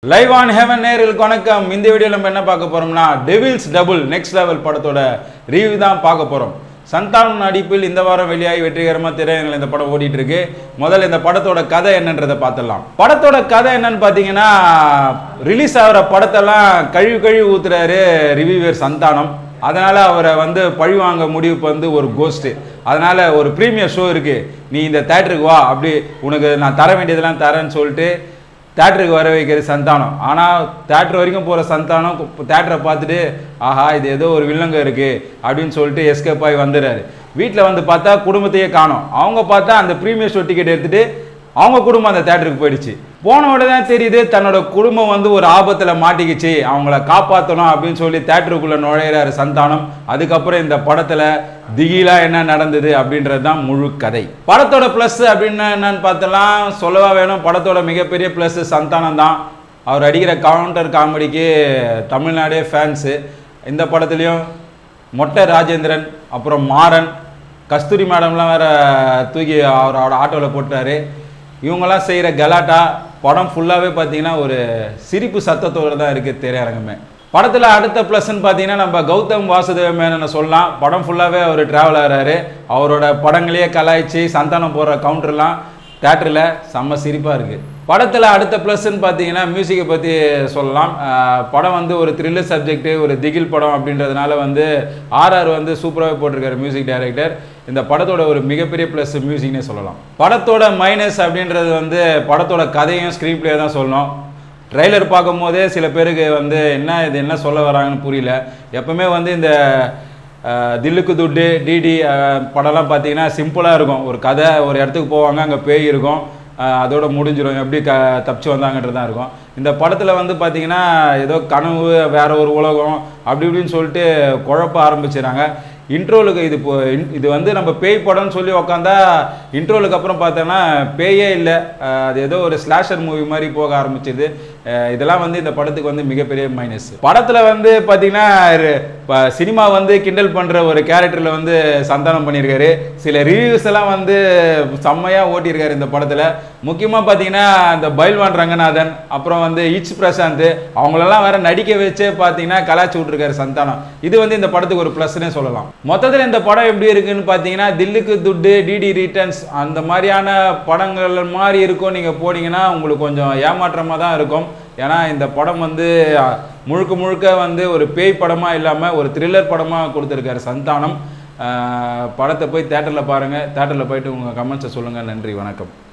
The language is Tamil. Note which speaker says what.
Speaker 1: லைவ் ஆன் ஹெவன் நேயர்களுக்கு வணக்கம். இந்த வீடியோல நம்ம என்ன பார்க்க போறோம்னா டெவில்ஸ் டபுள் நெக்ஸ்ட் லெவல் படத்தோட ரிவ்யூ தான் பார்க்க போறோம். சந்தானம் நடிப்பில் இந்த வாரம் வெளியாகி வெற்றிகரமா திரையரங்கில் இந்த படம் ஓடிட்டு இருக்கு. முதல்ல இந்த படத்தோட கதை என்னன்றதை பார்த்துடலாம். படத்தோட கதை என்னன்னு பார்த்தீங்கன்னா, ரிலீஸ் ஆகிற படத்தெல்லாம் கழுவி ஊத்துறாரு ரிவ்யூவர் சந்தானம். அதனால அவரை பழி வாங்க முடிவுக்கு ஒரு கோஸ்ட். அதனால ஒரு ப்ரீமியர் ஷோ இருக்கு, நீ இந்த தேட்டருக்கு வா, அப்படி உனக்கு நான் தர வேண்டியதெல்லாம் தரேன்னு சொல்லிட்டு தேட்டருக்கு வர வைக்கிற சந்தானம். ஆனால் தேட்டர் வரைக்கும் போகிற சந்தானம் தேட்டரை பார்த்துட்டு ஆஹா இது ஏதோ ஒரு வில்லங்க இருக்குது அப்படின்னு சொல்லிட்டு எஸ்கேப் ஆகி வந்துடுறாரு. வீட்டில் பார்த்தா குடும்பத்தையே காணோம். அவங்க பார்த்தா அந்த ப்ரீமியர் ஷோ டிக்கெட் எடுத்துகிட்டு அவங்க குடும்பம் அந்த தேட்டருக்கு போயிடுச்சு. போன உடனே தான் தெரியுது தன்னோட குடும்பம் ஒரு ஆபத்தில் மாட்டிக்கிச்சு, அவங்கள காப்பாற்றணும் அப்படின்னு சொல்லி தேட்டருக்குள்ளே நுழையிறாரு சந்தானம். அதுக்கப்புறம் இந்த படத்தில் திகிலா என்ன நடந்தது அப்படின்றது தான் முழு கதை. படத்தோட ப்ளஸ் அப்படின்னு என்னன்னு பார்த்தலாம் சொல்லவா வேணும். படத்தோட மிகப்பெரிய ப்ளஸ் சந்தானம் தான். அவர் அடிக்கிற கவுண்டர் காமெடிக்கு தமிழ்நாடே ஃபேன்ஸு. இந்த படத்துலையும் மொட்டை ராஜேந்திரன், அப்புறம் மாறன், கஸ்தூரி மேடம்லாம் வேற தூக்கி அவரோட ஆட்டோவில் போட்டாரு. இவங்கெல்லாம் செய்கிற கலாட்டா படம் ஃபுல்லாகவே பார்த்தீங்கன்னா ஒரு சிரிப்பு சத்தத்தோடு தான் இருக்குது திரையரங்கமே. படத்தில் அடுத்த ப்ளஸ்ன்னு பார்த்தீங்கன்னா நம்ம கௌதம் வாசுதேவ மேனனை சொல்லலாம். படம் ஃபுல்லாகவே அவர் ட்ராவல் ஆகிறாரு. அவரோட படங்களையே கலாய்ச்சி சந்தானம் போடுற கவுண்டர்லாம் தேட்டரில் செம்ம சிரிப்பாக இருக்குது. படத்தில் அடுத்த ப்ளஸ்ன்னு பார்த்தீங்கன்னா மியூசிக்கை பற்றி சொல்லலாம். படம் ஒரு த்ரில்லர் சப்ஜெக்ட்டு, ஒரு திகில் படம் அப்படின்றதுனால ஆர்ஆர் சூப்பராகவே போட்டிருக்காரு மியூசிக் டைரக்டர். இந்த படத்தோட ஒரு மிகப்பெரிய ப்ளஸ் மியூசிக்னே சொல்லலாம். படத்தோட மைனஸ் அப்படின்றது படத்தோட கதையும் ஸ்க்ரீன் பிளே தான் சொல்லணும். ட்ரெய்லர் பார்க்கும் போதே சில பேருக்கு என்ன சொல்ல வராங்கன்னு புரியல. எப்பவுமே இந்த தில்லுக்கு துட்டு டிடி படம்லாம் பார்த்தீங்கன்னா சிம்பிளாக இருக்கும். ஒரு கதை, ஒரு இடத்துக்கு போவாங்க, அங்கே பேய் இருக்கும், அதோட முடிஞ்சிடும், எப்படி தப்பிச்சு வந்தாங்கன்றது தான் இருக்கும். இந்த படத்தில் பார்த்தீங்கன்னா ஏதோ கனவு, வேற ஒரு உலகம் அப்படி இப்படின்னு சொல்லிட்டு குழப்ப ஆரம்பிச்சிடறாங்க. இன்ட்ரோலுக்கு இது நம்ம பேய் படம்னு சொல்லி உக்காந்தா இன்ட்ரோலுக்கு அப்புறம் பார்த்தோன்னா பேயே இல்லை, அது ஏதோ ஒரு ஸ்லாஷர் மூவி மாதிரி போக ஆரம்பிச்சிது. இதெல்லாம் இந்த படத்துக்கு மிகப்பெரிய மைனஸ். படத்தில் பார்த்தீங்கன்னா சினிமா கிண்டல் பண்ணுற ஒரு கேரக்டரில் சந்தானம் பண்ணியிருக்காரு. சில ரிவ்யூஸ் எல்லாம் செம்மையாக ஓட்டியிருக்காரு இந்த படத்தில். முக்கியமாக பார்த்தீங்கன்னா இந்த பைல்வான் ரங்கநாதன், அப்புறம் இச் பிரசாந்த், அவங்களெல்லாம் வேற நடிக்க வச்சே பார்த்தீங்கன்னா கலாச்சி விட்டுருக்காரு சந்தானம். இது இந்த படத்துக்கு ஒரு ப்ளஸ்னே சொல்லலாம். மொத்தத்தில் இந்த படம் எப்படி இருக்குன்னு பார்த்தீங்கன்னா தில்லுக்கு துட்டு, டிடி ரிட்டர்ன்ஸ் அந்த மாதிரியான படங்கள் மாதிரி இருக்கும். நீங்கள் போனீங்கன்னா உங்களுக்கு கொஞ்சம் ஏமாற்றமாக தான் இருக்கும். ஏன்னா இந்த படம் முழுக்க ஒரு பேய் படமாக இல்லாமல் ஒரு த்ரில்லர் படமாக கொடுத்துருக்காரு சந்தானம். படத்தை போய் தேட்டரில் பாருங்கள். தேட்டரில் போயிட்டு உங்கள் கமெண்ட்ஸை சொல்லுங்கள். நன்றி, வணக்கம்.